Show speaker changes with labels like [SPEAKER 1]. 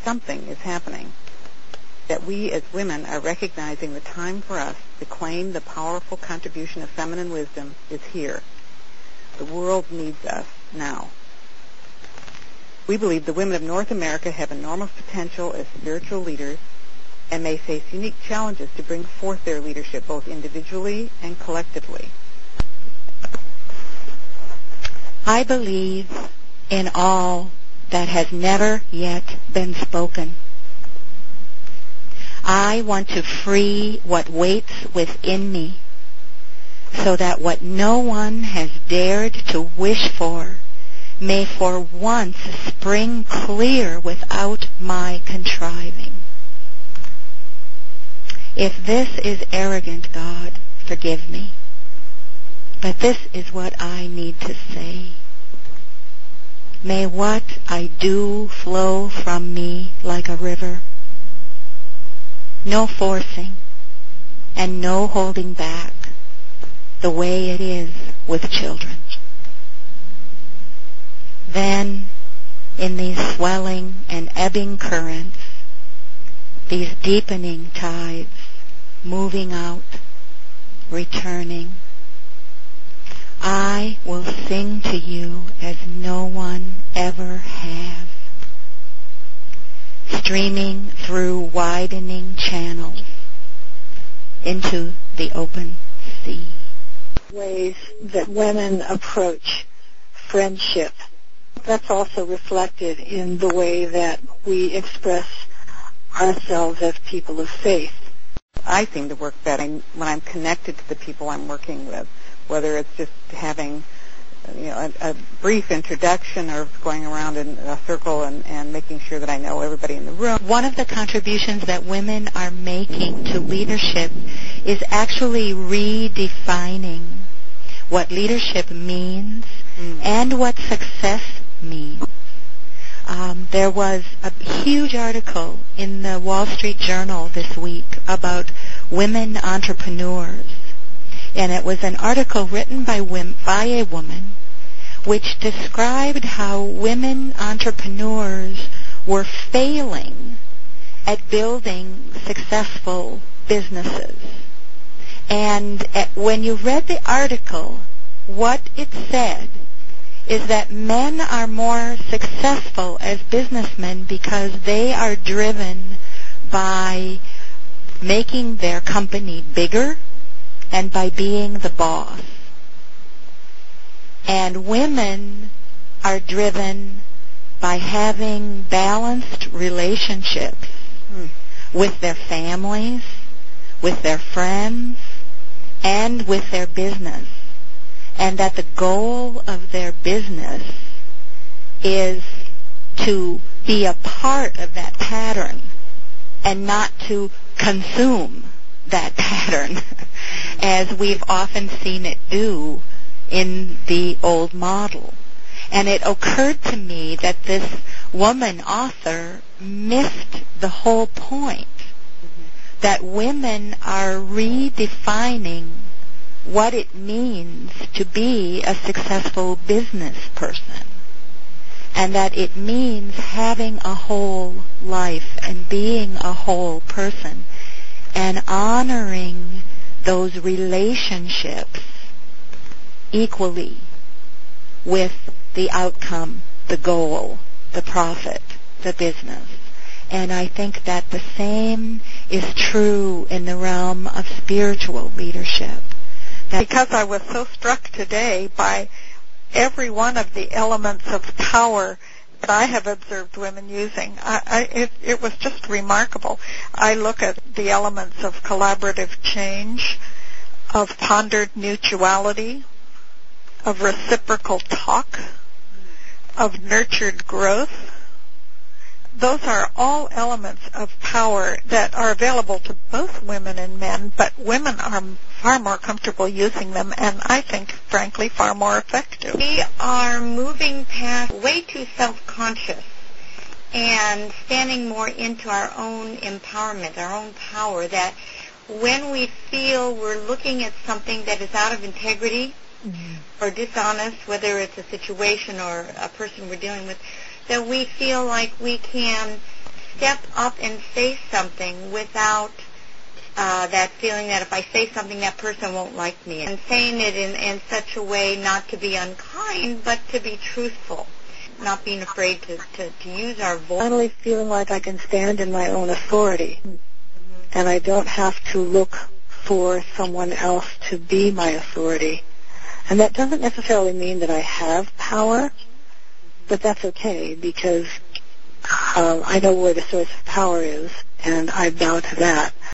[SPEAKER 1] something is happening, that we as women are recognizing the time for us to claim the powerful contribution of feminine wisdom is here. The world needs us now. We believe the women of North America have enormous potential as spiritual leaders and may face unique challenges to bring forth their leadership both individually and collectively.
[SPEAKER 2] I believe in all that has never yet been spoken. I want to free what waits within me so that what no one has dared to wish for may for once spring clear without my contriving. If this is arrogant, God, forgive me. But this is what I need to say. May what I do flow from me like a river. No forcing and no holding back, the way it is with children. Then, in these swelling and ebbing currents, these deepening tides, moving out, returning, I will sing to you as no one ever has, streaming through widening channels into the open sea.
[SPEAKER 3] Ways that women approach friendship. That's also reflected in the way that we express ourselves as people of faith.
[SPEAKER 1] I seem to work better when I'm connected to the people I'm working with, whether it's just having a brief introduction or going around in a circle and making sure that I know everybody in the room.
[SPEAKER 2] One of the contributions that women are making to leadership is actually redefining what leadership means and what success means. There was a huge article in the Wall Street Journal this week about women entrepreneurs. And it was an article written by a woman which described how women entrepreneurs were failing at building successful businesses. And when you read the article, what it said is that men are more successful as businessmen because they are driven by making their company bigger and by being the boss. And women are driven by having balanced relationships with their families, with their friends, and with their business. And that the goal of their business is to be a part of that pattern and not to consume that pattern as we've often seen it do in the old model. And it occurred to me that this woman author missed the whole point, that women are redefining what it means to be a successful business person, and that it means having a whole life and being a whole person and honoring those relationships equally with the outcome, the goal, the profit, the business. And I think that the same is true in the realm of spiritual leadership.
[SPEAKER 3] Because I was so struck today by every one of the elements of power that I have observed women using, it was just remarkable. I look at the elements of collaborative change, of pondered mutuality, of reciprocal talk, of nurtured growth. Those are all elements of power that are available to both women and men, but women are far more comfortable using them, and I think, frankly, far more effective.
[SPEAKER 4] We are moving past way too self-conscious and standing more into our own empowerment, our own power, that when we feel we're looking at something that is out of integrity or dishonest, whether it's a situation or a person we're dealing with, that we feel like we can step up and say something without that feeling that if I say something, that person won't like me. And saying it in such a way not to be unkind, but to be truthful. Not being afraid to use our voice.
[SPEAKER 3] Finally feeling like I can stand in my own authority. And I don't have to look for someone else to be my authority. And that doesn't necessarily mean that I have power, but that's okay because I know where the source of power is, and I bow to that.